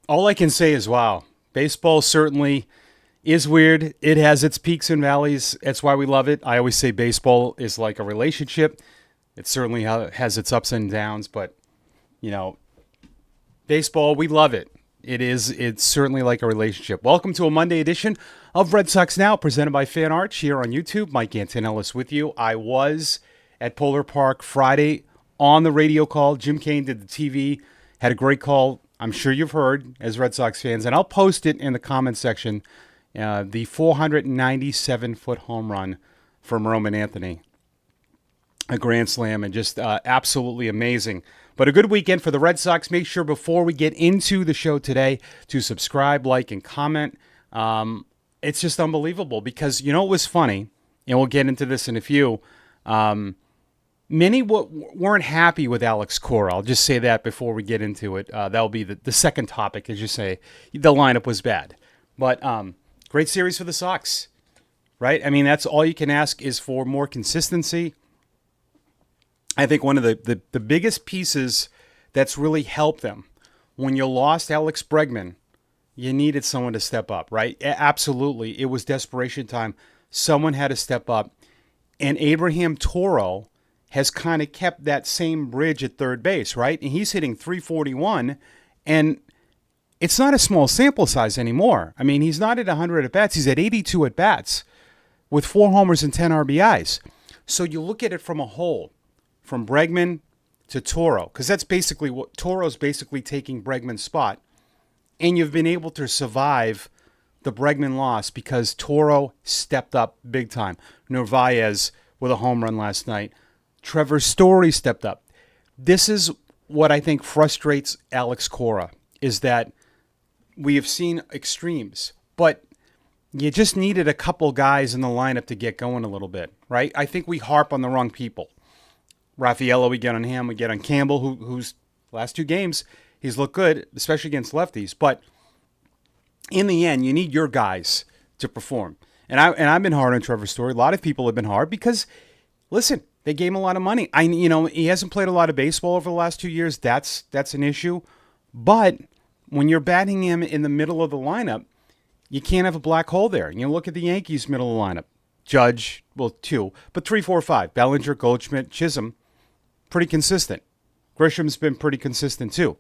All I can say is, wow, baseball certainly is weird. It has its peaks and valleys. That's why we love it. I always say baseball is like a relationship. It certainly has its ups and downs, but you know, baseball, we love it. It's certainly like a relationship. Welcome to a Monday edition of Red Sox Now, presented by Fan Arch here on YouTube. Mike Antonellis with you. I was at Polar Park Friday on the radio call. Jim Kane did the TV, had a great call. I'm sure you've heard as Red Sox fans, and I'll post it in the comments section. The 497-foot home run from Roman Anthony, a grand slam, and just absolutely amazing. But a good weekend for the Red Sox. Make sure before we get into the show today to subscribe, like, and comment. It's just unbelievable because, you know, it was funny, and we'll get into this in a few. Many weren't happy with Alex Cora. I'll just say that before we get into it. That'll be the second topic, as you say. The lineup was bad. But great series for the Sox, right? I mean, that's all you can ask is for more consistency. I think one of the biggest pieces that's really helped them, when you lost Alex Bregman, you needed someone to step up, right? Absolutely. It was desperation time. Someone had to step up. And Abraham Toro has kind of kept that same bridge at third base, right? And he's hitting 341, and it's not a small sample size anymore. I mean, he's not at 100 at-bats. He's at 82 at-bats with 4 homers and 10 RBIs. So you look at it from a whole, from Bregman to Toro, because that's basically what Toro's basically taking Bregman's spot. And you've been able to survive the Bregman loss because Toro stepped up big time. Narvaez with a home run last night. Trevor Story stepped up. This is what I think frustrates Alex Cora, is that we have seen extremes, but you just needed a couple guys in the lineup to get going a little bit, right? I think we harp on the wrong people. Raffaello, we get on him. We get on Campbell, who's last 2 games, he's looked good, especially against lefties. But in the end, you need your guys to perform. And I've been hard on Trevor Story. A lot of people have been hard because, listen, they gave him a lot of money. He hasn't played a lot of baseball over the last 2 years. That's an issue. But when you're batting him in the middle of the lineup, you can't have a black hole there. You look at the Yankees' middle of the lineup. Judge, well, 2, but 3, 4, 5. Bellinger, Goldschmidt, Chisholm, pretty consistent. Grisham's been pretty consistent too.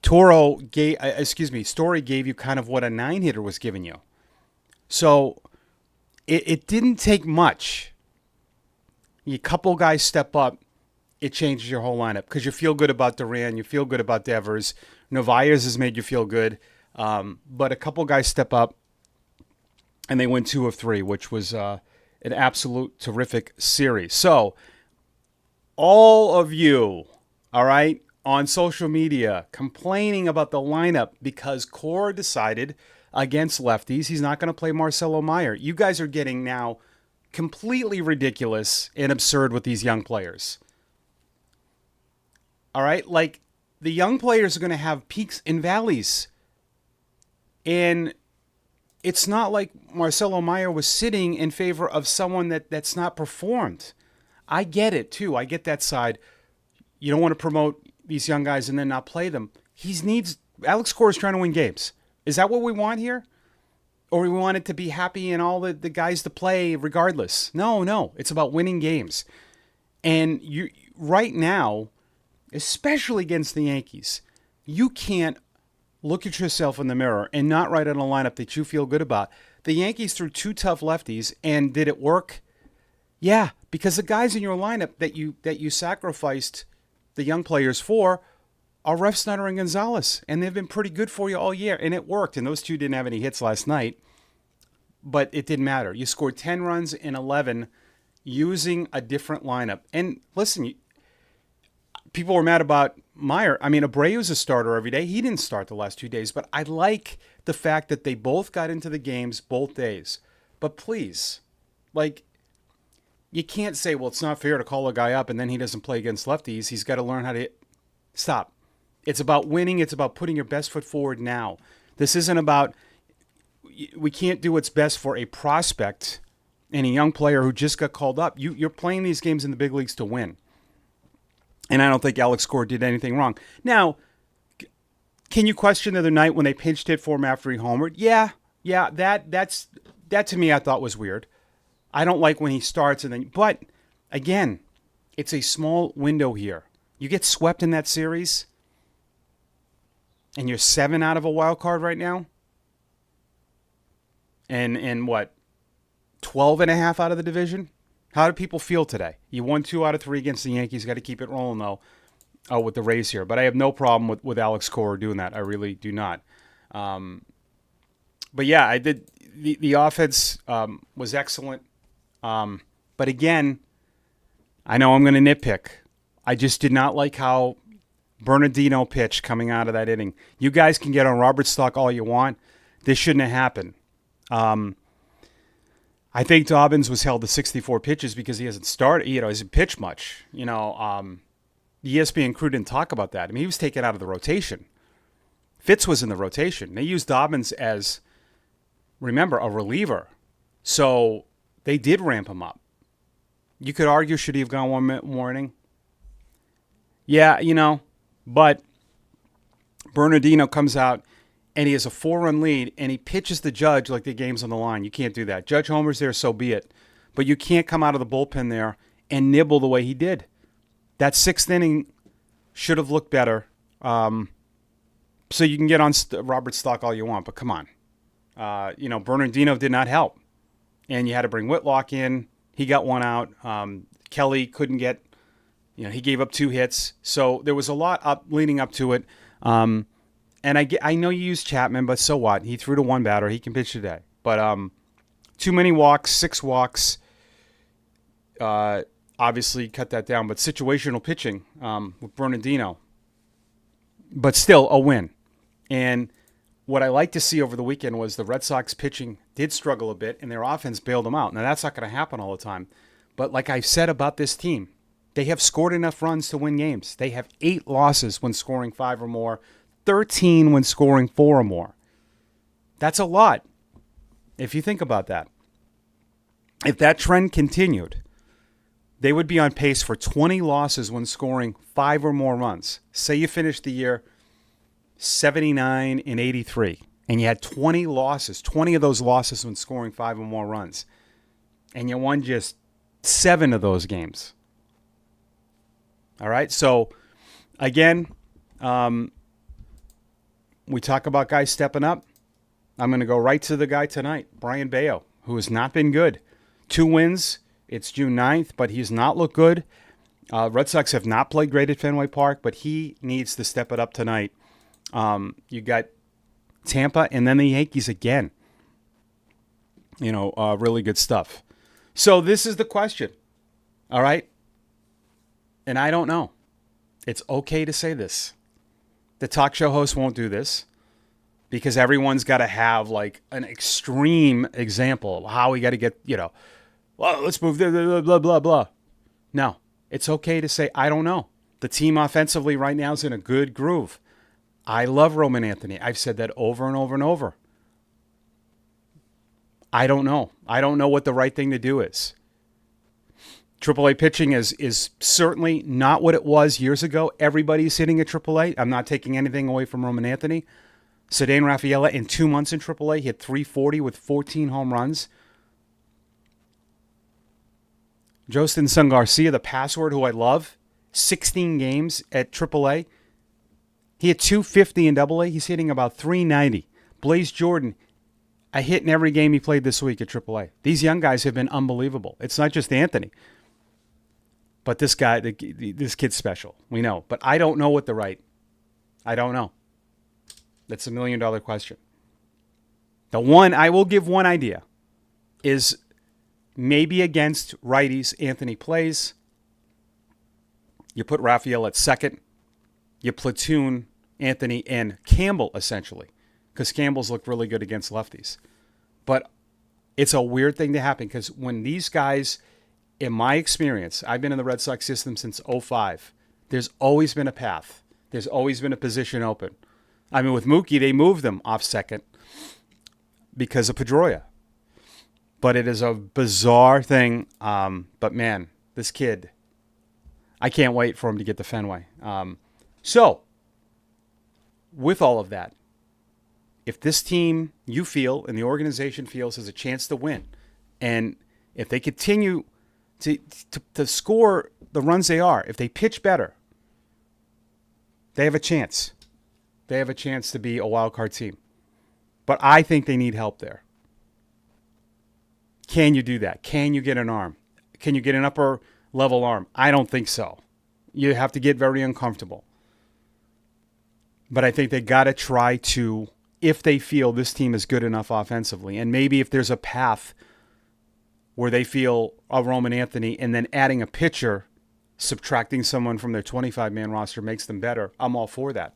Story gave you kind of what a 9-hitter was giving you. So it didn't take much. A couple guys step up, it changes your whole lineup because you feel good about Duran, you feel good about Devers. Narvaez has made you feel good. But a couple guys step up, and they win 2 of 3, which was an absolute terrific series. So all of you, all right, on social media complaining about the lineup because Cora decided against lefties he's not going to play Marcelo Meyer. You guys are getting now completely ridiculous and absurd with these young players. All right, like the young players are going to have peaks and valleys. And it's not like Marcelo Meyer was sitting in favor of someone that's not performed. I get it, too. I get that side. You don't want to promote these young guys and then not play them. Alex Cora is trying to win games. Is that what we want here? Or we want it to be happy and all the guys to play regardless? No. It's about winning games. And you right now, especially against the Yankees, you can't look at yourself in the mirror and not write on a lineup that you feel good about. The Yankees threw 2 tough lefties, and did it work? Yeah, because the guys in your lineup that you sacrificed the young players for are Refsnyder and Gonzalez, and they've been pretty good for you all year, and it worked. And those 2 didn't have any hits last night, but it didn't matter. You scored 10 runs in 11 using a different lineup. And listen, people were mad about Meyer. I mean, Abreu's a starter every day. He didn't start the last 2 days, but I like the fact that they both got into the games both days. But please, you can't say, well, it's not fair to call a guy up and then he doesn't play against lefties. He's got to learn how to stop. It's about winning. It's about putting your best foot forward now. This isn't about, we can't do what's best for a prospect and a young player who just got called up. You're playing these games in the big leagues to win. And I don't think Alex Cora did anything wrong. Now, Can you question the other night when they pinched hit for him after he homered? Yeah. That to me I thought was weird. I don't like when he starts and then, but again, it's a small window here. You get swept in that series, and you're 7 out of a wild card right now, and what, 12 and a half out of the division? How do people feel today? You won 2 out of 3 against the Yankees. Got to keep it rolling, though, with the Rays here. But I have no problem with Alex Cora doing that. I really do not. But yeah, I did. The offense was excellent. But again, I know I'm going to nitpick. I just did not like how Bernardino pitched coming out of that inning. You guys can get on Robert Stock all you want. This shouldn't have happened. I think Dobbins was held to 64 pitches because he hasn't started. He hasn't pitched much. The ESPN crew didn't talk about that. I mean, he was taken out of the rotation. Fitz was in the rotation. They used Dobbins as, remember, a reliever. So they did ramp him up. You could argue, should he have gone 1 minute more inning? Yeah, but Bernardino comes out and he has a 4-run lead and he pitches the Judge like the game's on the line. You can't do that. Judge homers there, so be it. But you can't come out of the bullpen there and nibble the way he did. That 6th inning should have looked better. So you can get on Robert Stock all you want, but come on. Bernardino did not help. And you had to bring Whitlock in. He got 1 out. Kelly couldn't get, he gave up 2 hits. So there was a lot leading up to it. And I know you use Chapman, but so what? He threw to 1 batter. He can pitch today. But too many walks, 6 walks. Obviously cut that down. But situational pitching with Bernardino. But still a win. And what I like to see over the weekend was the Red Sox pitching did struggle a bit, and their offense bailed them out. Now, that's not going to happen all the time. But like I've said about this team, they have scored enough runs to win games. They have 8 losses when scoring 5 or more, 13 when scoring 4 or more. That's a lot, if you think about that. If that trend continued, they would be on pace for 20 losses when scoring 5 or more runs. Say you finished the year 79 and 83, and you had 20 losses, 20 of those losses when scoring 5 or more runs, and you won just 7 of those games. All right, so again, we talk about guys stepping up. I'm going to go right to the guy tonight, Brian Bayo, who has not been good. 2 wins. It's June 9th, but he's not looked good. Red Sox have not played great at Fenway Park, but he needs to step it up tonight. You got Tampa and then the Yankees again. Really good stuff. So this is the question. All right? And I don't know. It's okay to say this. The talk show host won't do this because everyone's got to have like an extreme example of how we got to get, well, let's move blah, blah, blah, blah. No, it's okay to say, I don't know. The team offensively right now is in a good groove. I love Roman Anthony. I've said that over and over and over. I don't know. I don't know what the right thing to do is. AAA pitching is certainly not what it was years ago. Everybody's hitting at AAA. I'm not taking anything away from Roman Anthony. Ceddanne Rafaela in 2 months in AAA hit .340 with 14 home runs. Jostin Sun Garcia, the password who I love, 16 games at AAA. He hit .250 in AA. He's hitting about .390. Blaze Jordan, a hit in every game he played this week at AAA. These young guys have been unbelievable. It's not just Anthony. But this guy, this kid's special. We know. But I don't know what I don't know. That's $1 million question. The one, I will give one idea, is maybe against righties, Anthony plays. You put Raphael at second. You platoon Anthony and Campbell, essentially, because Campbell's looked really good against lefties. But it's a weird thing to happen because when these guys, in my experience, I've been in the Red Sox system since '05, there's always been a path. There's always been a position open. I mean, with Mookie, they moved them off second because of Pedroia. But it is a bizarre thing. But, man, this kid, I can't wait for him to get to Fenway. So, with all of that, if this team, you feel, and the organization feels, has a chance to win, and if they continue to score the runs they are, if they pitch better, they have a chance. They have a chance to be a wild card team. But I think they need help there. Can you do that? Can you get an arm? Can you get an upper level arm? I don't think so. You have to get very uncomfortable. But I think they got to try to, if they feel this team is good enough offensively, and maybe if there's a path where they feel a Roman Anthony and then adding a pitcher, subtracting someone from their 25-man roster makes them better, I'm all for that.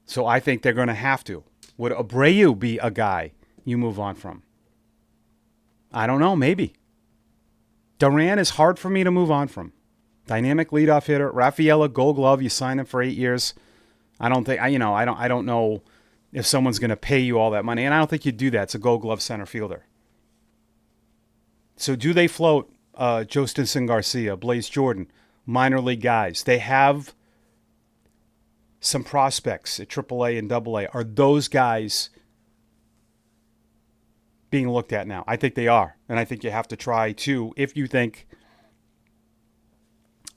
So I think they're going to have to. Would Abreu be a guy you move on from? I don't know, maybe. Duran is hard for me to move on from. Dynamic leadoff hitter. Rafaela, Gold Glove, you sign him for 8 years. I don't know if someone's going to pay you all that money, and I don't think you'd do that. It's a Gold Glove center fielder. So do they float Jostinson Garcia, Blaze Jordan, minor league guys? They have some prospects at AAA and AA. Are those guys being looked at now? I think they are. And I think you have to try to, if you think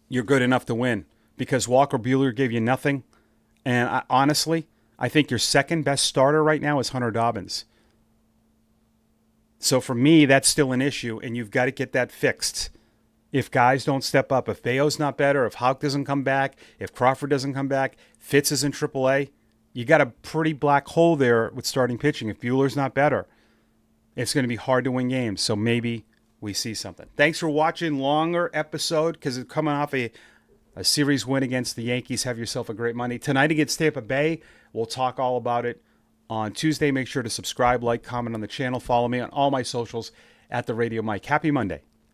you're good enough to win. Because Walker Buehler gave you nothing. And honestly, I think your second best starter right now is Hunter Dobbins. So for me, that's still an issue, and you've got to get that fixed. If guys don't step up, if Bayo's not better, if Houck doesn't come back, if Crawford doesn't come back, Fitz is in AAA, you got a pretty black hole there with starting pitching. If Buehler's not better, it's going to be hard to win games. So maybe we see something. Thanks for watching. Longer episode because it's coming off a series win against the Yankees. Have yourself a great Monday. Tonight against Tampa Bay, we'll talk all about it. On Tuesday, make sure to subscribe, like, comment on the channel. Follow me on all my socials at The Radio Mike. Happy Monday.